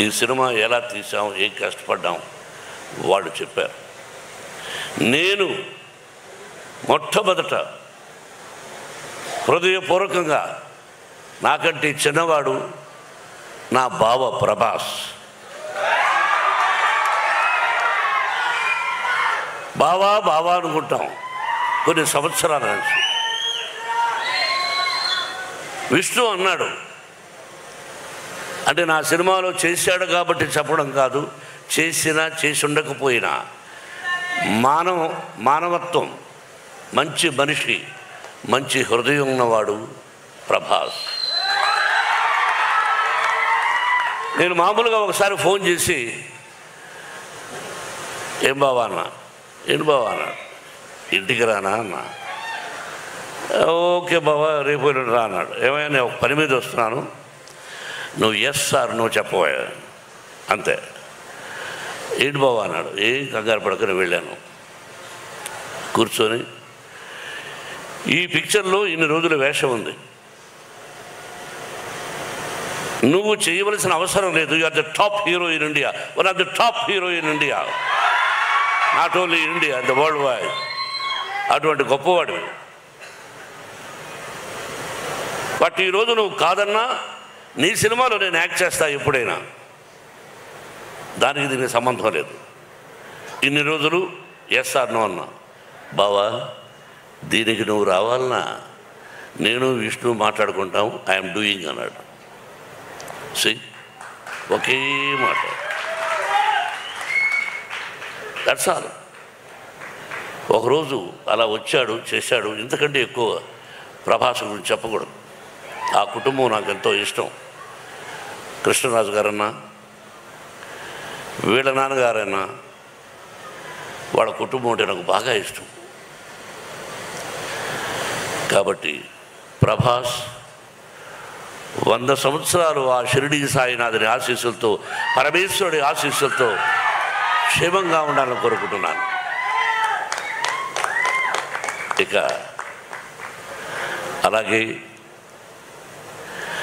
ఈ సినిమా ఎలా తీసాం, ఏం కష్టపడ్డాం వాళ్ళు చెప్పారు. నేను మొట్టమొదట హృదయపూర్వకంగా నాకంటే చిన్నవాడు నా బావ ప్రభాస్. బావా బావా అనుకుంటాం కొన్ని సంవత్సరాల నుంచి. విష్ణు అన్నాడు, అంటే నా సినిమాలో చేశాడు కాబట్టి చెప్పడం కాదు, చేసినా చేసి ఉండకపోయినా మానవత్వం, మంచి మనిషి, మంచి హృదయం ఉన్నవాడు ప్రభాస్. నేను మామూలుగా ఒకసారి ఫోన్ చేసి ఏం బావా అన్నా, ఏంటి బావా అన్నాడు, ఇంటికి రానా అన్నా. ఓకే బావా రేపు రా అన్నాడు. ఏమైనా నేను ఒక పని మీద వస్తున్నాను, నువ్వు ఎస్ సార్ నువ్వు చెప్పవా అంతే. ఏంటి బావా అన్నాడు. ఏం కంగారు పడుకొని వెళ్ళాను. కూర్చొని ఈ పిక్చర్లో ఇన్ని రోజుల వేషం ఉంది, నువ్వు చేయవలసిన అవసరం లేదు. You are the top hero in India, one of the top hero in India, not only India, the world wide. అటువంటి గొప్పవాడు. బట్ ఈరోజు నువ్వు కాదన్నా నీ సినిమాలో నేను యాక్ట్ చేస్తా ఎప్పుడైనా, దానికి దీనికి సంబంధం లేదు. ఇన్ని రోజులు ఎస్ఆర్ నో అన్నా. బావా దీనికి నువ్వు రావాలన్నా నేను విష్ణు మాట్లాడుకుంటాం, ఐఎమ్ డూయింగ్ అన్నాడు. ఒకే మాట, దట్స్ ఆల్. ఒకరోజు అలా వచ్చాడు, చేశాడు. ఇంతకంటే ఎక్కువ ప్రభాస్ గురించి చెప్పకూడదు. ఆ కుటుంబం నాకు ఎంతో ఇష్టం. కృష్ణరాజు గారన్నా, వీళ్ళ నాన్నగారన్నా, వాళ్ళ కుటుంబం అంటే నాకు బాగా ఇష్టం. కాబట్టి ప్రభాస్ 100 సంవత్సరాలు ఆ షిరిడి సాయినాథుని ఆశీస్సులతో, పరమేశ్వరుడి ఆశీస్సులతో క్షేమంగా ఉండాలని కోరుకుంటున్నాను. ఇక అలాగే